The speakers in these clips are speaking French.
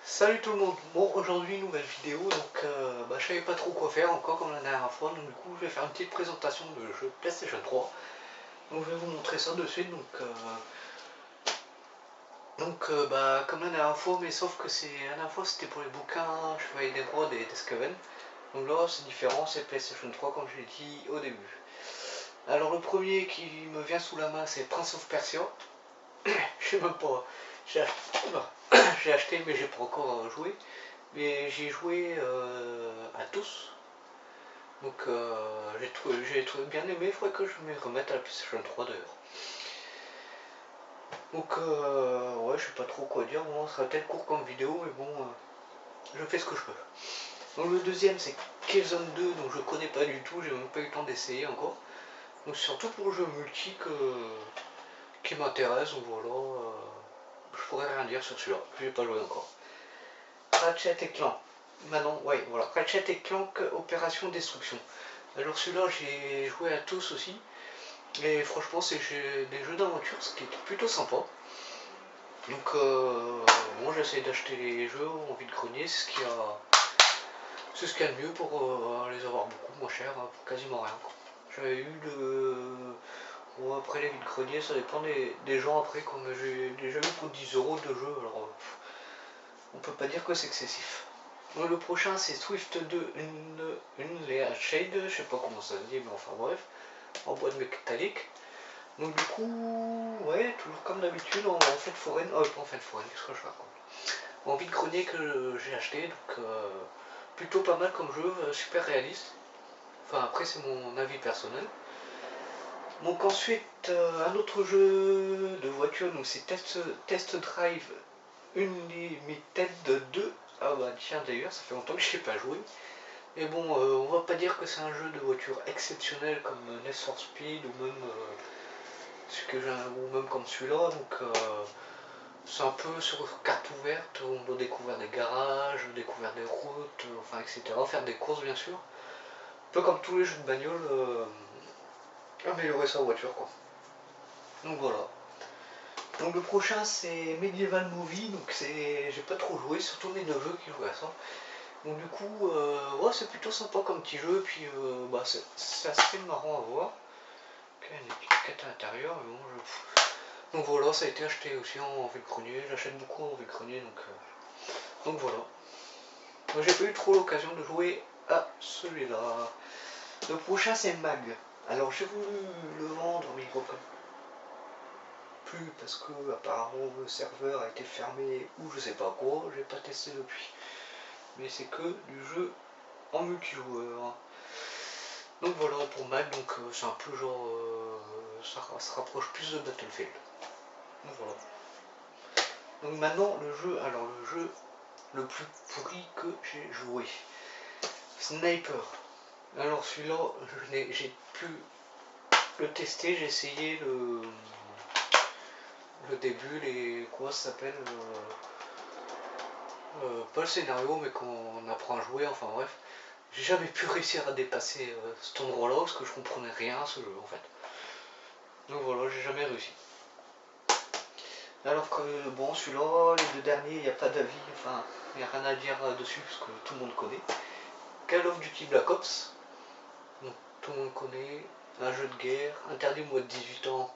Salut tout le monde. Bon, aujourd'hui nouvelle vidéo, donc je savais pas trop quoi faire encore comme la dernière fois, donc du coup je vais faire une petite présentation de jeu PlayStation 3. Donc je vais vous montrer ça de suite, comme la dernière fois, mais sauf que la dernière fois c'était pour les bouquins Chevalier d'Émeraude et d'Escaven. Donc là c'est différent, c'est PlayStation 3 comme je l'ai dit au début. Alors le premier qui me vient sous la main c'est Prince of Persia. Je sais même pas, j'ai acheté, j'ai acheté mais j'ai pas encore joué. Mais j'ai joué à tous. Donc j'ai bien aimé, il faudrait que je me remette à la PlayStation 3 d'ailleurs. Donc ouais, je sais pas trop quoi dire, bon, ça sera peut-être court comme vidéo, mais bon, je fais ce que je peux. Donc le deuxième c'est Killzone 2, donc je connais pas du tout, j'ai même pas eu le temps d'essayer encore. Donc surtout pour le jeu multi qui m'intéresse, donc voilà, je pourrais rien dire sur celui-là, j'ai pas joué encore. Ratchet et Clank. Maintenant, ouais, voilà. Ratchet et Clank Opération Destruction. Alors celui-là, j'ai joué à tous aussi. Et franchement, c'est des jeux d'aventure, ce qui est plutôt sympa. Donc, bon, j'essaie d'acheter les jeux en vide-grenier, c'est ce qu'il y a de mieux pour les avoir beaucoup moins cher, pour quasiment rien. J'avais eu bon, après les vide-greniers, ça dépend des gens après, comme j'ai déjà eu pour 10 euros de jeu, alors on peut pas dire que c'est excessif. Donc, le prochain c'est Swift 2 une Lea Shade, je sais pas comment ça se dit, mais enfin bref, en boîte métallique. Donc du coup, ouais, toujours comme d'habitude, en fête foraine, pas en fête foraine, qu'est-ce que je raconte, en vide-grenier que j'ai acheté, donc plutôt pas mal comme jeu, super réaliste. Enfin après c'est mon avis personnel. Donc ensuite, un autre jeu de voiture, donc c'est Test Drive Unlimited 2. Ah bah tiens d'ailleurs, ça fait longtemps que je n'ai pas joué. Mais bon, on va pas dire que c'est un jeu de voiture exceptionnel comme Need for Speed ou même comme celui-là. Donc c'est un peu sur carte ouverte, on doit découvrir des garages, découvrir des routes, enfin etc. Faire des courses bien sûr. Un peu comme tous les jeux de bagnole, améliorer sa voiture quoi. Donc voilà. Donc le prochain c'est Medieval Movie, donc j'ai pas trop joué, surtout mes neveux qui jouent à ça. Donc du coup, ouais, c'est plutôt sympa comme petit jeu, puis c'est assez marrant à voir. Ok, il y a des petites quêtes à l'intérieur, mais bon, donc voilà, ça a été acheté aussi en vide-grenier, j'achète beaucoup en vide-grenier, donc voilà. Donc j'ai pas eu trop l'occasion de jouer à celui-là. Le prochain c'est Mag. Alors j'ai voulu le vendre, mais il reprend plus parce que apparemment le serveur a été fermé ou je sais pas quoi, j'ai pas testé depuis. Mais c'est que du jeu en multijoueur. Donc voilà pour Mag, donc c'est un peu genre ça se rapproche plus de Battlefield. Donc voilà. Donc maintenant le jeu le plus pourri que j'ai joué. Sniper. Alors celui-là, j'ai pu le tester, j'ai essayé le début, comment ça s'appelle, pas le scénario, mais quand on apprend à jouer, enfin bref. J'ai jamais pu réussir à dépasser cet endroit-là parce que je comprenais rien à ce jeu en fait. Donc voilà, j'ai jamais réussi. Alors que bon, celui-là, les deux derniers, il n'y a pas d'avis, enfin, il n'y a rien à dire dessus parce que tout le monde connaît. Call of Duty Black Ops, donc tout le monde connaît, un jeu de guerre, interdit au moins de 18 ans.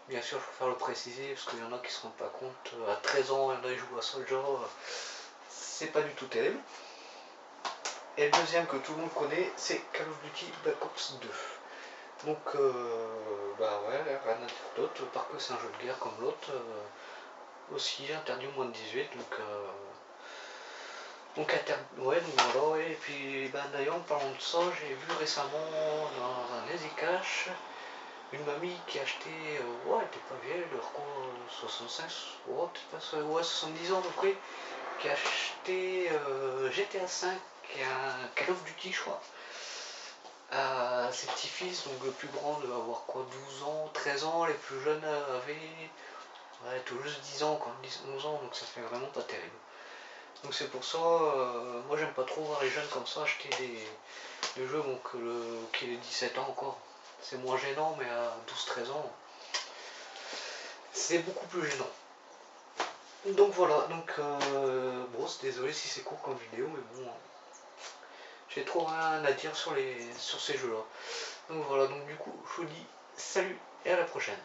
Bien sûr, je préfère le préciser parce qu'il y en a qui ne se rendent pas compte. À 13 ans, il y en a qui jouent à Soldier, c'est pas du tout terrible. Et le deuxième que tout le monde connaît, c'est Call of Duty Black Ops 2. Donc, bah ouais, rien à dire d'autre, par que c'est un jeu de guerre comme l'autre, aussi interdit au moins de 18, ouais, donc voilà, ouais. Et puis bah, d'ailleurs en parlant de ça, j'ai vu récemment dans un Easy Cash une mamie qui a acheté, ouais, elle était pas vieille, elle quoi, 65, ouais, peut-être pas, ouais, 70 ans à peu près, qui a acheté GTA 5 et un Call of Duty je crois, à ses petits-fils, donc le plus grand devait avoir quoi, 12 ans, 13 ans, les plus jeunes avaient ouais, tout juste 10 ans, quand 10, 11 ans, donc ça fait vraiment pas terrible. Donc c'est pour ça, moi j'aime pas trop voir les jeunes comme ça acheter des jeux bon, qui est 17 ans encore. C'est moins gênant, mais à 12-13 ans, c'est beaucoup plus gênant. Donc voilà, donc bon, désolé si c'est court comme vidéo, mais bon, j'ai trop rien à dire sur ces jeux-là. Donc voilà, donc du coup, je vous dis salut et à la prochaine.